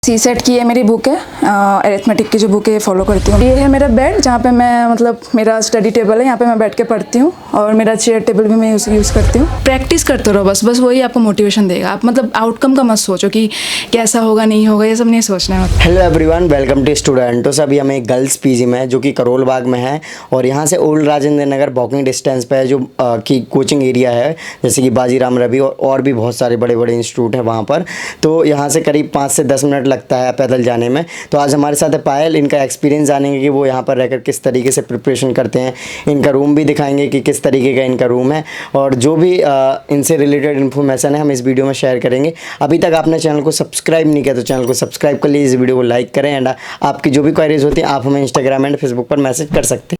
Set की ये मेरी बुक है, अरिथमेटिक की जो बुक है फॉलो करती हूँ। ये है मेरा बेड जहाँ पे मैं मतलब मेरा स्टडी टेबल है, यहाँ पे मैं बैठ के पढ़ती हूँ और मेरा चेयर टेबल भी मैं यूज़ करती हूँ। प्रैक्टिस करते रहो, बस वही आपको मोटिवेशन देगा। आप मतलब आउटकम का मत सोचो कि कैसा होगा नहीं होगा, ये सब नहीं सोचना है। हेलो एवरीवन, वेलकम टू स्टूडेंटो। अभी हम एक गर्ल्स पीजी में है जो कि करोल बाग में है और यहाँ से old Rajendra Nagar walking distance पे है जो की कोचिंग एरिया है, जैसे कि बाजीराम रवि और भी बहुत सारे बड़े बड़े इंस्टीट्यूट हैं वहाँ पर। तो यहाँ से करीब 5 से 10 मिनट लगता है पैदल जाने में। तो आज हमारे साथ है पायल, इनका एक्सपीरियंस जानेंगे कि वो यहाँ पर रहकर किस तरीके से प्रिपरेशन करते हैं। इनका रूम भी दिखाएंगे कि किस तरीके का इनका रूम है और जो भी इनसे रिलेटेड इन्फॉर्मेशन है हम इस वीडियो में शेयर करेंगे। अभी तक आपने चैनल को सब्सक्राइब नहीं किया तो चैनल को सब्सक्राइब कर लीजिए, इस वीडियो को लाइक करें एंड आपकी जो भी क्वेरीज होती हैं आप हमें इंस्टाग्राम एंड फेसबुक पर मैसेज कर सकते हैं।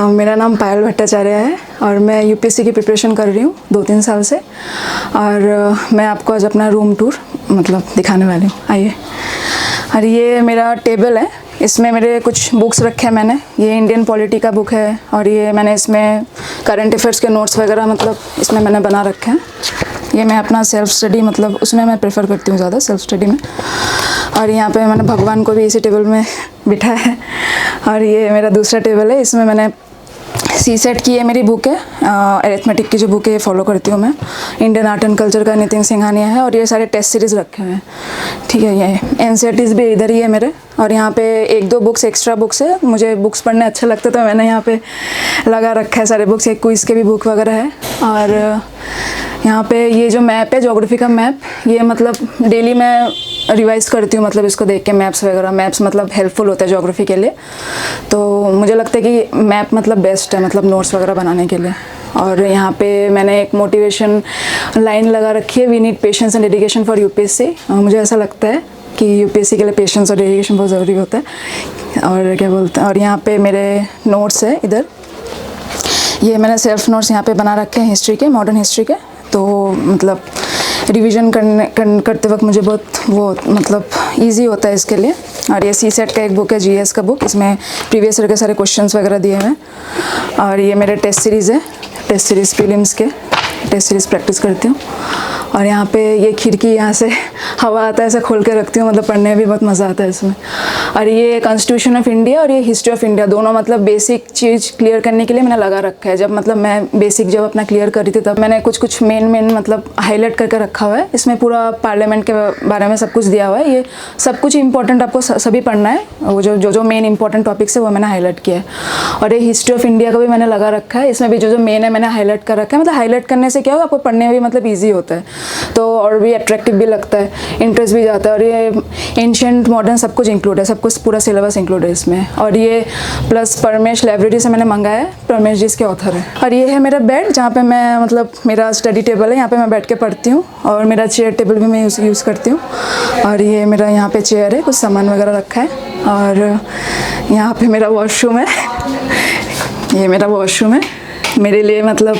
मेरा नाम पायल भट्टाचार्य है और मैं यूपीएससी की प्रिपरेशन कर रही हूँ 2-3 साल से। और मैं आपको आज अपना रूम टूर मतलब दिखाने वाली हूँ, आइए। और ये मेरा टेबल है, इसमें मेरे कुछ बुक्स रखे हैं मैंने। ये इंडियन पॉलिटी का बुक है और ये मैंने इसमें करंट अफेयर्स के नोट्स वगैरह मतलब इसमें मैंने बना रखे हैं। ये मैं अपना सेल्फ स्टडी मतलब उसमें मैं प्रेफर करती हूँ ज़्यादा, सेल्फ स्टडी में। और यहाँ पे मैंने भगवान को भी इसी टेबल में बिठाया है। और ये मेरा दूसरा टेबल है, इसमें मैंने सेट की ये मेरी बुक है, अरिथमेटिक की जो बुक है फॉलो करती हूँ मैं। इंडियन आर्ट एंड कल्चर का नितिन सिंघानिया है और ये सारे टेस्ट सीरीज़ रखे हुए हैं, ठीक है। ये एनसीईआरटीज़ भी इधर ही है मेरे। और यहाँ पे 1-2 बुक्स एक्स्ट्रा बुक्स है, मुझे बुक्स पढ़ने अच्छा लगता है तो मैंने यहाँ पे लगा रखा है सारे बुक्स। एक क्विज़ के भी बुक वगैरह है। और यहाँ पे ये जो मैप है, ज्योग्राफी का मैप, ये मतलब डेली मैं रिवाइज़ करती हूँ, मतलब इसको देख के मैप्स वगैरह। मैप्स मतलब हेल्पफुल होता है ज्योग्राफी के लिए, तो मुझे लगता है कि मैप मतलब बेस्ट है मतलब नोट्स वगैरह बनाने के लिए। और यहाँ पे मैंने एक मोटिवेशन लाइन लगा रखी है, we need patience and dedication for UPSC. मुझे ऐसा लगता है कि यूपीएससी के लिए पेशेंस और डेडिकेशन बहुत ज़रूरी होता है। और क्या बोलते हैं, और यहाँ पे मेरे नोट्स है इधर, ये मैंने सेल्फ नोट्स यहाँ पे बना रखे हैं हिस्ट्री के, मॉडर्न हिस्ट्री के। तो मतलब रिवीजन करते वक्त मुझे बहुत वो मतलब इजी होता है इसके लिए। और ये सेट का एक बुक है, जीएस का बुक, इसमें प्रीवियस ईयर के सारे क्वेश्चंस वगैरह दिए हैं। और ये मेरे टेस्ट सीरीज़ है, टेस्ट सीरीज़ प्रीलिम्स के टेस्ट सीरीज़ प्रैक्टिस करती हूँ। और यहाँ पे ये खिड़की, यहाँ से हवा आता है, ऐसे खोल के रखती हूँ, मतलब पढ़ने में भी बहुत मज़ा आता है इसमें। और ये कॉन्स्टिट्यूशन ऑफ इंडिया और ये हिस्ट्री ऑफ इंडिया, दोनों मतलब बेसिक चीज़ क्लियर करने के लिए मैंने लगा रखा है। जब मतलब मैं बेसिक जब अपना क्लियर कर रही थी तब मैंने कुछ मेन मतलब हाईलाइट करके रखा हुआ है। इसमें पूरा पार्लियामेंट के बारे में सब कुछ दिया हुआ है। ये सब कुछ इंपॉर्टेंट आपको सभी पढ़ना है, वो जो मेन इंपॉर्टेंट टॉपिक्स है वो मैंने हाईलाइट किया है। और ये हिस्ट्री ऑफ इंडिया का भी मैंने लगा रखा है, इसमें भी जो मेन है मैंने हाईलाइट कर रखा है। मतलब हाईलाइट करने से क्या होगा, आपको पढ़ने में भी मतलब ईजी होता है, तो और भी अट्रैक्टिव भी लगता है, इंटरेस्ट भी जाता है। और ये एंशिएंट मॉडर्न सब कुछ इंक्लूड है, सब कुछ पूरा सिलेबस इंक्लूड है इसमें। और ये प्लस परमेश लाइब्रेरी से मैंने मंगाया है, परमेश जी इसके ऑथर है। और ये है मेरा बेड जहाँ पे मैं मतलब मेरा स्टडी टेबल है, यहाँ पे मैं बैठ के पढ़ती हूँ और मेरा चेयर टेबल भी मैं यूज़ करती हूँ। और ये मेरा यहाँ पे चेयर है, कुछ सामान वगैरह रखा है। और यहाँ पे मेरा वॉशरूम है, ये मेरा वॉशरूम है। मेरे लिए मतलब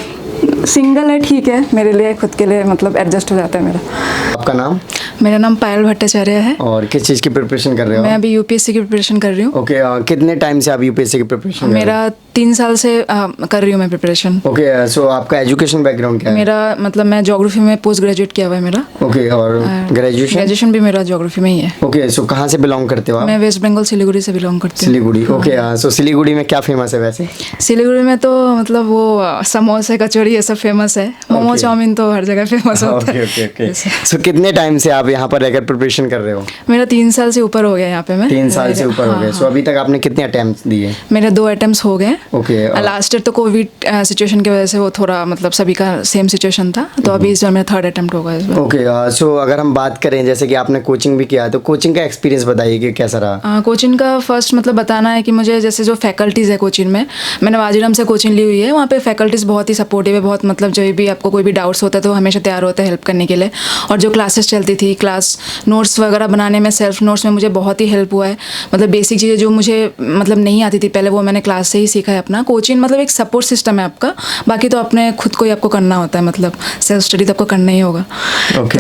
सिंगल है, ठीक है, मेरे लिए खुद के लिए मतलब एडजस्ट हो जाता है मेरा। आपका नाम? मेरा नाम पायल भट्टाचार्य है। और किस चीज़ की प्रिपरेशन कर रहे हो? मैं अभी यूपीएससी की प्रिपरेशन कर रही हूँ। ओके, कितने टाइम से आप यूपीएससी की प्रिपरेशन? मेरा 3 साल से कर रही हूँ मैं प्रिपरेशन। ओके, सो आपका एजुकेशन बैकग्राउंड क्या है? मेरा मतलब मैं ज्योग्राफी में पोस्ट ग्रेजुएट किया हुआ है मेरा। ओके, और ग्रेजुएशन भी मेरा ज्योग्राफी में ही है। ओके, सो कहाँ से बिलोंग करते हो आप? मैं वेस्ट बंगाल सिलीगुड़ी से बिलोंग करती हूँ। सिलीगुड़ी, ओके। सो सिलीगुड़ी में क्या फेमस है वैसे? सिलीगुड़ी में तो मतलब वो समोसे कचौड़ी ये सब फेमस है, मोमो चाउमीन तो हर जगह फेमस होता है। ओके। सो कितने टाइम से आप यहाँ पर रहकर प्रिपरेशन कर रहे हो? मेरा 3 साल से ऊपर हो गया यहाँ पे। मैं 3 साल से ऊपर हो गए। सो अभी तक आपने कितने अटेम्प्ट्स दिए? मेरे 2 अटेम्प्ट्स हो गए। ओके। लास्ट ईयर तो कोविड सिचुएशन की वजह से वो थोड़ा मतलब सभी का सेम सिचुएशन था, तो अभी इस बार मेरा 3rd अटेम्प्ट होगा इस बार। ओके, सो अगर हम बात करें जैसे कि आपने कोचिंग भी किया, तो कोचिंग का एक्सपीरियंस बताइए कि कैसा रहा? कोचिंग का फर्स्ट मतलब बताना है कि मुझे जैसे जो फैकल्टीज़ है कोचिंग में, मैंने बाजीराम से कोचिंग ली हुई है, वहाँ पे फैकल्टीज़ बहुत ही सपोर्टिव है, बहुत मतलब जब भी आपको कोई भी डाउट्स होता है तो हमेशा तैयार होता है हेल्प करने के लिए। और जो क्लासेस चलती थी, क्लास नोट्स वगैरह बनाने में, सेल्फ नोट्स में मुझे बहुत ही हेल्प हुआ है। मतलब बेसिक चीज़ें जो मुझे मतलब नहीं आती थी पहले, वो मैंने क्लास से ही सीखा है अपना, कोचिंग मतलब एक सपोर्ट सिस्टम है आपका, बाकी तो अपने खुद को ही आपको करना होता है, मतलब सेल्फ स्टडी तो आपको करना ही होगा। ओके,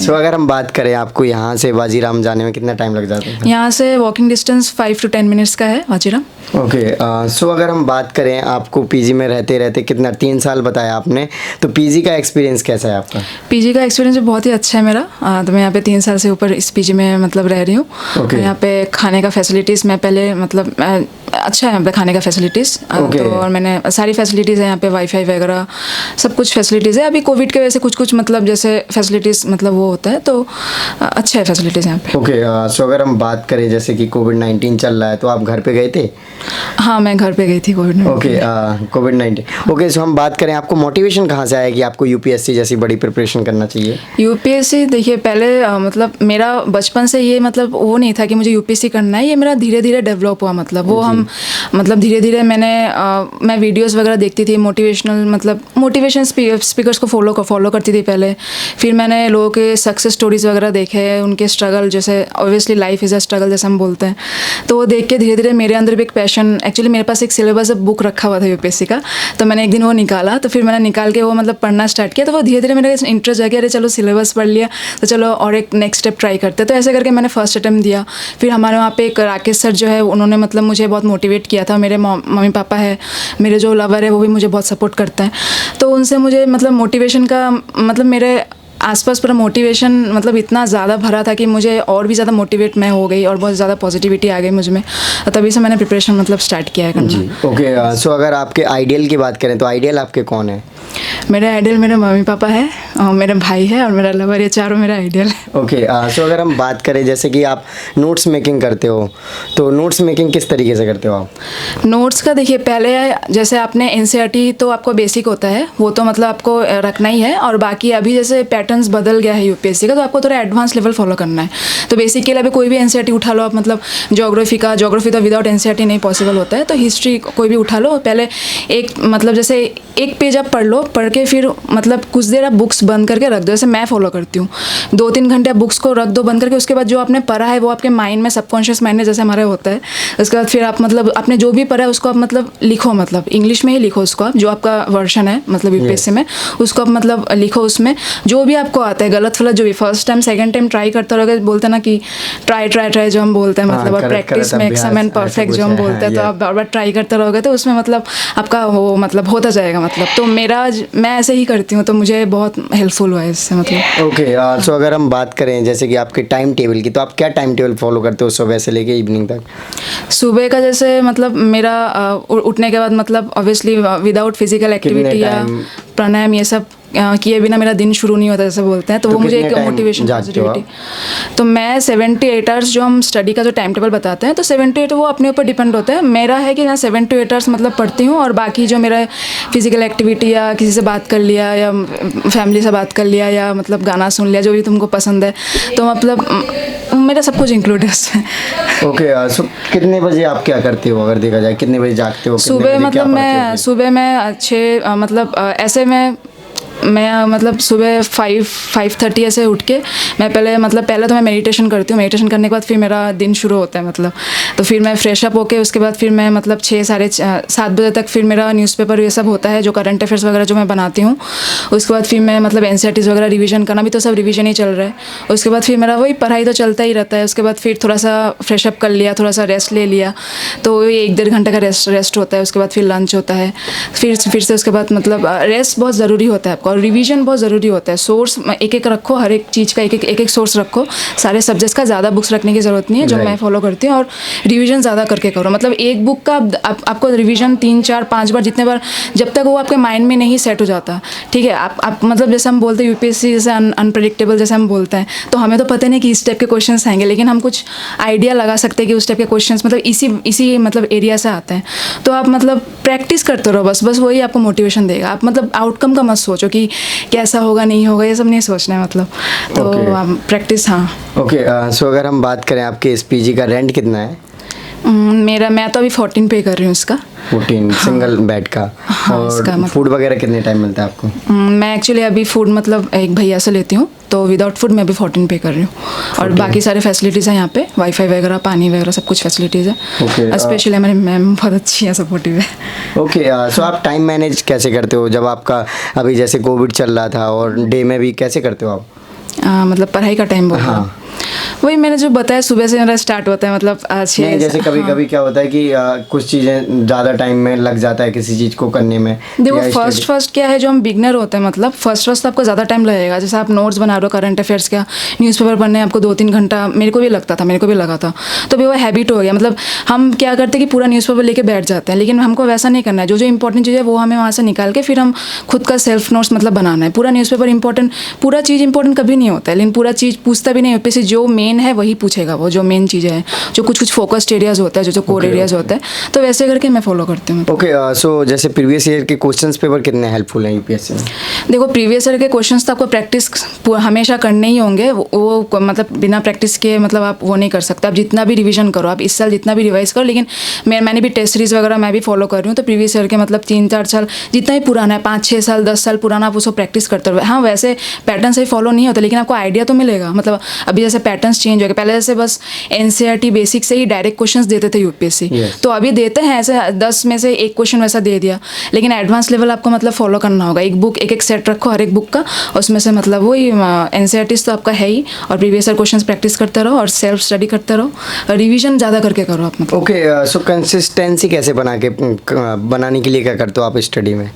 सो अगर हम बात करें आपको यहाँ से बाजीराम जाने में कितना टाइम लग जाता है? यहाँ से वॉकिंग डिस्टेंस 5 to 10 मिनट्स का है बाजीराम। ओके, सो अगर हम बात करें आपको पीजी में रहते रहते कितना 3 साल बताया आपने, तो पीजी का एक्सपीरियंस कैसा है आपका? पीजी का एक्सपीरियंस बहुत ही अच्छा है मेरा। तो मैं यहाँ पे 3 साल से ऊपर इस पीजी में मतलब रह रही हूँ। Okay. यहाँ पे खाने का फैसिलिटीज़ मैं पहले मतलब अच्छा है यहाँ पे खाने का फैसिलिटीज़। Okay. तो और मैंने सारी फैसिलिटीज़ है यहाँ पे, वाईफाई वगैरह सब कुछ फैसिलिटीज़ है। अभी कोविड के वजह से कुछ मतलब जैसे फैसिलिटीज़ मतलब वो होता है, तो अच्छा है फैसिलिटीज़ यहाँ पे। ओके, सो अगर हम बात करें जैसे कि कोविड-19 चल रहा है, तो आप घर पे गए थे? हाँ, मैं घर पे गई थी कोविड-19। ओके, कोविड-19। ओके, सो हम बात करें आपको मोटिवेशन कहाँ से आया कि आपको यूपीएससी जैसी बड़ी प्रिपरेशन करना चाहिए? यूपीएससी देखिए पहले मतलब मेरा बचपन से ये मतलब वो नहीं था कि मुझे यूपीएससी करना है, ये मेरा धीरे धीरे डेवलप हुआ। मतलब वो हम मतलब धीरे धीरे मैं वीडियोस वगैरह देखती थी, मोटिवेशनल मतलब मोटिवेशन स्पीकर्स को फॉलो करती थी पहले। फिर मैंने लोगों के सक्सेस स्टोरीज वगैरह देखे, उनके स्ट्रगल, जैसे obviously life is a struggle जैसे हम बोलते हैं। तो वो देख के धीरे धीरे मेरे अंदर भी एक पैशन, एक्चुअली मेरे पास एक सिलेबस बुक रखा हुआ था यूपीएससी का, तो मैंने एक दिन वो निकाला, तो फिर मैंने निकाल के वो मतलब पढ़ना स्टार्ट किया। तो वो धीरे धीरे मेरा इंटरेस्ट जाके, अरे चलो सिलेबस पढ़ लिया तो चलो और एक नेक्स्ट स्टेप ट्राई करते। तो ऐसे करके मैंने फर्स्ट अटेम्प्ट दिया। फिर हमारे वहाँ पे एक राकेश सर जो है, उन्होंने मतलब मुझे बहुत मोटिवेट किया था। मेरे मम्मी पापा है, मेरे जो लवर है वो भी मुझे बहुत सपोर्ट करता है। तो उनसे मुझे मतलब मोटिवेशन का मतलब मेरे आसपास पूरा मोटिवेशन मतलब इतना ज़्यादा भरा था कि मुझे और भी ज़्यादा मोटिवेट मैं हो गई और बहुत ज़्यादा पॉजिटिविटी आ गई मुझ में। तो तभी से मैंने प्रिपरेशन मतलब स्टार्ट किया है करना। ओके, सो अगर आपके आइडियल की बात करें तो आइडियल आपके कौन है? मेरे आइडियल मेरे मम्मी पापा है और मेरा भाई है और मेरा लवर, ये चारों मेरा आइडियल है। ओके, सो अगर हम बात करें जैसे कि आप नोट्स मेकिंग करते हो, तो नोट्स मेकिंग किस तरीके से करते हो आप? नोट्स का देखिए पहले जैसे आपने एनसीईआरटी तो आपको बेसिक होता है, वो तो मतलब आपको रखना ही है। और बाकी अभी जैसे पैटर्न्स बदल गया है यूपीएससी का, तो आपको थोड़ा एडवांस लेवल फॉलो करना है। तो बेसिक के लिए अभी कोई भी एनसीईआरटी उठा लो आप, मतलब ज्योग्राफी तो विदाउट एनसीईआरटी नहीं पॉसिबल होता है। तो हिस्ट्री कोई भी उठा लो, पहले एक मतलब जैसे एक पेज आप पढ़ लो, पढ़ के फिर मतलब कुछ देर आप बुक्स बंद करके रख दो। जैसे मैं फॉलो करती हूँ, 2-3 घंटे आप बुक्स को रख दो बंद करके। उसके बाद जो आपने पढ़ा है वो आपके माइंड में, सबकॉन्शियस माइंड में जैसे हमारे होता है, उसके बाद फिर आप मतलब आपने जो भी पढ़ा है उसको आप मतलब लिखो, मतलब इंग्लिश में ही लिखो उसको आप, जो आपका वर्जन है मतलब यूपीएससी में उसको आप मतलब लिखो। उसमें जो भी आपको आता है, गलत फलत जो भी, first time second time try करते रहोगे, बोलते हैं ना कि ट्राई जो हम बोलते हैं, मतलब और practice makes a man perfect जो हम बोलते हैं। तो आप बार बार ट्राई करते रहोगे तो उसमें मतलब आपका वो मतलब होता जाएगा मतलब। तो मैं ऐसे ही करती हूँ, तो मुझे बहुत हेल्पफुल हुआ है इससे मतलब। ओके, सो अगर हम बात करें जैसे कि आपके टाइम टेबल की, तो आप क्या टाइम टेबल फॉलो करते हो सुबह से लेके इवनिंग तक? सुबह का जैसे मतलब मेरा उठने के बाद मतलब ऑब्वियसली विदाउट फिजिकल एक्टिविटी या प्राणायाम ये सब किए बिना मेरा दिन शुरू नहीं होता जैसे बोलते हैं। तो वो मुझे एक मोटिवेशन, पॉजिटिविटी। तो मैं 78 आवर्स जो हम स्टडी का जो टाइम टेबल बताते हैं, तो 78 वो अपने ऊपर डिपेंड होता है। मेरा है कि मैं 78 आवर्स मतलब पढ़ती हूँ, और बाकी जो मेरा फिजिकल एक्टिविटी या किसी से बात कर लिया या फैमिली से बात कर लिया या मतलब गाना सुन लिया, जो भी तुमको पसंद है, तो मतलब मेरा सब कुछ इंक्लूड है उसमें। ओके, सो कितने बजे आप क्या करते हो अगर देखा जाए, कितने बजे जागते हो? सुबह मतलब मैं सुबह में 6 मतलब ऐसे मैं मतलब सुबह 5:30 ऐसे उठ के मैं पहले तो मैं मेडिटेशन करती हूँ। मेडिटेशन करने के बाद फिर मेरा दिन शुरू होता है मतलब। तो फिर मैं फ्रेश अप होके उसके बाद फिर मैं मतलब 6-7 बजे तक फिर मेरा न्यूज़पेपर ये सब होता है, जो करंट अफेयर्स वगैरह जो मैं बनाती हूँ। उसके बाद फिर मैं मतलब एनसीईआरटीज़ वगैरह रिवीजन करना, भी तो सब रिवीजन ही चल रहा है। उसके बाद फिर मेरा वही पढ़ाई तो चलता ही रहता है। उसके बाद फिर थोड़ा सा फ्रेश अप कर लिया, थोड़ा सा रेस्ट ले लिया, तो ये 1-1.5 घंटे का रेस्ट होता है। उसके बाद फिर लंच होता है, फिर से उसके बाद मतलब रेस्ट बहुत ज़रूरी होता है आपका, और रिवीजन बहुत ज़रूरी होता है। सोर्स एक एक रखो, हर एक चीज़ का एक सोर्स रखो। सारे सब्जेक्ट्स का ज़्यादा बुक्स रखने की ज़रूरत नहीं है, जो मैं फॉलो करती हूँ। और रिवीजन ज़्यादा करके करो, मतलब एक बुक का आपको रिवीजन 3-4-5 बार, जितने बार, जब तक वो आपके माइंड में नहीं सेट हो जाता, ठीक है। आप मतलब जैसे हम बोलते हैं यूपीएससी जैसे अनप्रेडिक्टेबल जैसे हम बोलते हैं, तो हमें तो पता नहीं कि इस टाइप के क्वेश्चन आएंगे, लेकिन हम कुछ आइडिया लगा सकते हैं कि उस टाइप के क्वेश्चन मतलब इसी मतलब एरिया से आते हैं। तो आप मतलब प्रैक्टिस करते रहो, बस वही आपको मोटिवेशन देगा। आप मतलब आउटकम का मत सोचो कि कैसा होगा नहीं होगा, ये सब नहीं सोचना है मतलब। तो प्रैक्टिस। हाँ, ओके, सो अगर हम बात करें आपके इस पीजी का रेंट कितना है? मैं तो अभी 14 पे कर रही हूँ इसका। 14 सिंगल बेड का। हाँ, इसका और मतलब- फूड वगैरह कितने टाइम मिलता है आपको? मैं एक्चुअली अभी फूड मतलब एक भैया से लेती हूँ, तो विदाउट फूड मैं अभी 14 पे कर रही हूँ। और बाकी सारे फैसिलिटीज़ हैं यहाँ पे, वाईफाई वगैरह, पानी वगैरह सब कुछ फैसिलिटीज़ है। Okay, स्पेशली हमारी मैम बहुत अच्छी है, सपोर्टिव है। ओके, सो आप टाइम मैनेज कैसे करते हो जब आपका अभी जैसे कोविड चल रहा था, और डे में भी कैसे करते हो आप? मतलब पढ़ाई का टाइम बोल रहा हूँ। वही मैंने जो बताया, सुबह से मेरा स्टार्ट होता है, मतलब नहीं, जैसे कभी कभी क्या होता है कि कुछ चीज़ें ज़्यादा टाइम में लग जाता है किसी चीज़ को करने में। देखो फर्स्ट क्या है, जो हम बिगनर होते हैं, मतलब फर्स्ट तो आपको ज़्यादा टाइम लगेगा। जैसे आप नोट्स बना रहे हो करंट अफेयर्स का, न्यूज़पेपर पढ़ने आपको 2-3 घंटा, मेरे को भी लगता था, मेरे को भी लगा था। तो भी वो हैबिट हो गया। मतलब हम क्या करते हैं कि पूरा न्यूज़पेपर लेके बैठ जाते हैं, लेकिन हमको वैसा नहीं करना है। जो जो इंपॉर्टेंट चीज़ है वो हमें वहाँ से निकाल के फिर हम खुद का सेल्फ नोट्स मतलब बनाना है। पूरा न्यूज़पेपर इंपॉर्टेंट, पूरा चीज़ इंपॉर्टेंट कभी नहीं होता है, लेकिन पूरा चीज़ पूछता भी नहीं यूपीएससी। जो मेन है वही पूछेगा, वो जो मेन चीज़ें हैं, जो कुछ फोकस्ड एरियाज होता है, जो कोर एरियाज होता है, तो वैसे करके मैं फॉलो करती हूँ। ओके, सो जैसे प्रीवियस ईयर के क्वेश्चंस पेपर कितने हेल्पफुल हैं यूपीएससी में? देखो प्रीवियस ईयर के क्वेश्चंस तो आपको प्रैक्टिस हमेशा करने ही होंगे। वो मतलब बिना प्रैक्टिस के मतलब आप वो नहीं कर सकते। आप जितना भी रिवीजन करो, आप इस साल जितना भी रिवाइज करो, लेकिन मैंने भी टेस्ट सीरीज वगैरह मैं भी फॉलो कर रही हूँ। तो प्रीवियस ईयर के मतलब 3-4 साल जितना ही पुराना है, 5-6 साल 10 साल पुराना, आप उसको प्रैक्टिस करते रहो। हाँ, वैसे पैटर्न सही फॉलो नहीं होता, लेकिन आपको आइडिया तो मिलेगा। मतलब अभी जैसे पैटर्न्स चेंज हो गए, पहले जैसे बस एनसीईआरटी बेसिक से ही डायरेक्ट क्वेश्चंस देते थे यूपीएससी। तो अभी देते हैं ऐसे 10 में से एक क्वेश्चन वैसा दे दिया, लेकिन एडवांस लेवल आपको मतलब फॉलो करना होगा। एक बुक, एक सेट रखो हर एक बुक का, उसमें से मतलब वही एनसीईआरटीज तो आपका है ही, और प्रीवियस ईयर क्वेश्चंस प्रैक्टिस करते रहो और सेल्फ स्टडी करते रहो, रिवीजन ज़्यादा करके करो आप। मतलब ओके, सो कंसिस्टेंसी कैसे बनाने के लिए क्या करते हो आप स्टडी में?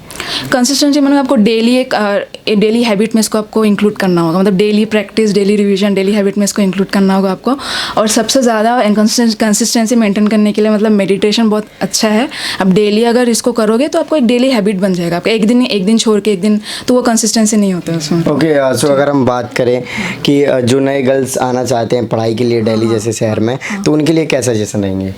कंसिस्टेंसी मतलब आपको डेली हैबिट में इसको आपको इंक्लूड करना होगा। मतलब daily practice, daily revision, daily habit में इसको इंक्लूड करना होगा आपको। और सबसे ज़्यादा कंसिस्टेंसी मेंटेन करने के लिए मतलब मेडिटेशन बहुत अच्छा है। अब डेली अगर इसको करोगे तो आपको एक डेली हैबिट बन जाएगा। आपका एक दिन छोड़ के एक दिन, तो वो कंसिस्टेंसी नहीं होता है उसमें। ओके, सो अगर हम बात करें कि जो नए गर्ल्स आना चाहते हैं पढ़ाई के लिए दिल्ली जैसे शहर में, तो उनके लिए क्या सजेशन रहेंगे?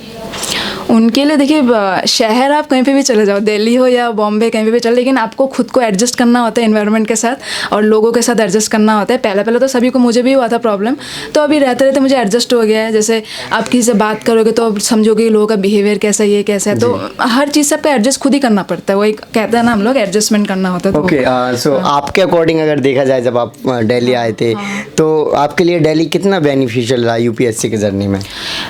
उनके लिए देखिए, शहर आप कहीं पे भी चले जाओ, दिल्ली हो या बॉम्बे, कहीं पे भी चले, लेकिन आपको खुद को एडजस्ट करना होता है एनवायरनमेंट के साथ और लोगों के साथ एडजस्ट करना होता है। पहले तो सभी को, मुझे भी हुआ था प्रॉब्लम, तो अभी रहते रहते मुझे एडजस्ट हो गया है। जैसे आप किसी से बात करोगे तो समझोगे लोगों का बिहेवियर कैसा है, ये कैसा है, तो हर चीज़ से आपका एडजस्ट खुद ही करना पड़ता है। वो एक कहते हैं ना हम लोग, एडजस्टमेंट करना होता है। ओके, सो आपके अकॉर्डिंग अगर देखा जाए, जब आप दिल्ली आए थे तो आपके लिए दिल्ली कितना बेनिफिशियल रहा यूपीएससी के जर्नी में?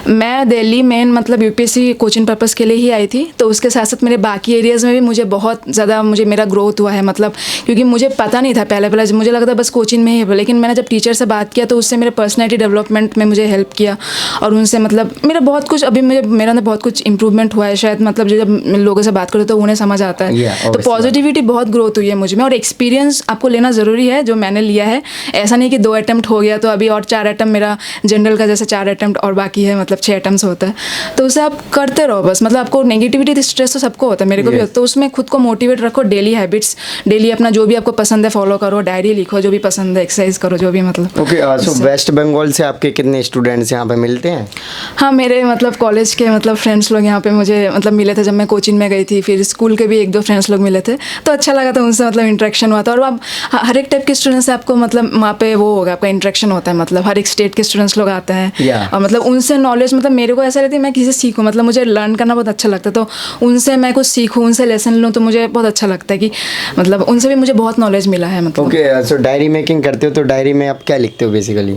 मैं दिल्ली मेन मतलब यूपीएससी कोचिंग पर्पज़ के लिए ही आई थी, तो उसके साथ साथ मेरे बाकी एरियाज़ में भी मुझे बहुत ज़्यादा मेरा ग्रोथ हुआ है। मतलब क्योंकि मुझे पता नहीं था पहले मुझे लगता बस कोचिंग में ही, लेकिन मैंने जब टीचर से बात किया तो उससे मेरे पर्सनैलिटी डेवलपमेंट में मुझे हेल्प किया, और उनसे मतलब मेरा बहुत कुछ, अभी मेरा अंदर बहुत कुछ इंप्रूवमेंट हुआ है शायद। मतलब जब लोगों से बात करो तो उन्हें समझ आता है। तो पॉजिटिविटी बहुत ग्रोथ हुई है मुझ में, और एक्सपीरियंस आपको लेना ज़रूरी है जो मैंने लिया है। ऐसा नहीं कि 2 अटेम्प्ट हो गया तो अभी और 4 अटेम्प्ट, मेरा जनरल का जैसे 4 अटेम्प्ट और बाकी है, मतलब 6 अटेम्प्ट होता है। तो उसे आप करते रहो बस। मतलब आपको नेगेटिविटी, स्ट्रेस तो सबको होता है, मेरे को भी होता है, तो उसमें खुद को मोटिवेट रखो। डेली हैबिट्स, डेली अपना जो भी आपको पसंद है फॉलो करो, डायरी लिखो जो भी पसंद है, एक्सरसाइज करो जो भी। मतलब ओके, सो वेस्ट बंगाल से आपके कितने स्टूडेंट्स यहाँ पे मिलते हैं? हाँ, मेरे मतलब कॉलेज के मतलब फ्रेंड्स लोग यहाँ पे मुझे मतलब मिले थे जब मैं कोचिंग में गई थी। फिर स्कूल के भी 1-2 फ्रेंड्स लोग मिले थे, तो अच्छा लगा था उनसे, मतलब इंटरेक्शन हुआ था। और अब हर एक टाइप के स्टूडेंट्स से आपको मतलब वहाँ पे वो होगा, आपका इंटरेक्शन होता है। मतलब हर एक स्टेट के स्टूडेंट्स लोग आते हैं, और मतलब उनसे नॉलेज, मतलब मेरे को ऐसा रहती है मैं किसी से सीखूँ, मतलब मुझे लर्न करना बहुत अच्छा लगता है। तो उनसे मैं कुछ सीखूँ, उनसे लेसन लूँ, तो मुझे बहुत अच्छा लगता है कि मतलब उनसे भी मुझे बहुत नॉलेज मिला है। मतलब ओके, सो डायरी मेकिंग करते हो, तो डायरी में आप क्या लिखते हो बेसिकली?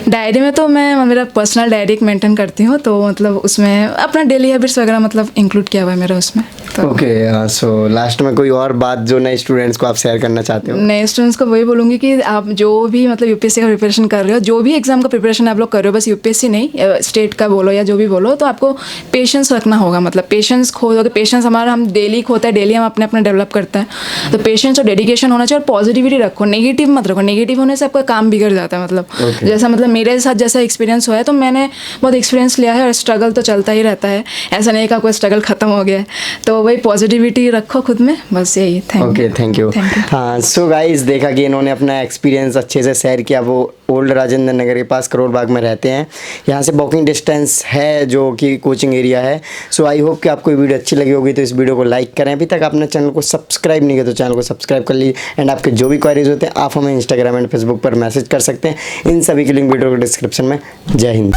डायरी में तो मैं मेरा पर्सनल डायरी मेंटेन करती हूँ, तो मतलब उसमें अपना डेली हैबिट्स वगैरह मतलब इंक्लूड किया हुआ है मेरा उसमें। तो ओके, सो लास्ट में कोई और बात जो नए स्टूडेंट्स को आप शेयर करना चाहते हो? नए स्टूडेंट्स को वही बोलूँगी कि आप जो भी मतलब यूपीएससी का प्रिपरेशन कर रहे हो, जो भी एग्जाम का प्रिपरेशन आप लोग कर रहे हो, बस यूपीएससी नहीं, स्टेट का बोलो या जो भी बोलो, तो आपको पेशेंस रखना होगा। मतलब पेशेंस खोओगे, पेशेंस हमारा हम डेली खोता है, डेली हम अपने अपने डेवलप करते हैं। तो पेशेंस और डेडिकेशन होना चाहिए, और पॉजिटिविटी रखो, नेगेटिव मत रखो। नेगेटिव होने से आपका काम बिगड़ जाता है। मतलब जैसा मतलब मेरे साथ जैसा एक्सपीरियंस हुआ है, तो मैंने बहुत एक्सपीरियंस लिया है, और स्ट्रगल तो चलता ही रहता है, ऐसा नहीं कि कोई स्ट्रगल खत्म हो गया है। तो वही पॉजिटिविटी रखो खुद में, बस यही। Thank you. हाँ, सो गाइस, देखा कि इन्होंने अपना एक्सपीरियंस अच्छे से शेयर किया। वो ओल्ड राजेंद्र नगर के पास करोल बाग में रहते हैं, यहाँ से वॉकिंग डिस्टेंस है जो कि कोचिंग एरिया है। सो आई होप कि आपको ये वीडियो अच्छी लगी होगी, तो इस वीडियो को लाइक करें। अभी तक आपने चैनल को सब्सक्राइब नहीं किया तो चैनल को सब्सक्राइब कर लीजिए, एंड आपके जो भी क्वेरीज होते हैं आप हमें इंस्टाग्राम एंड फेसबुक पर मैसेज कर सकते हैं। इन सभी की लिंक वीडियो को डिस्क्रिप्शन में। जय हिंद।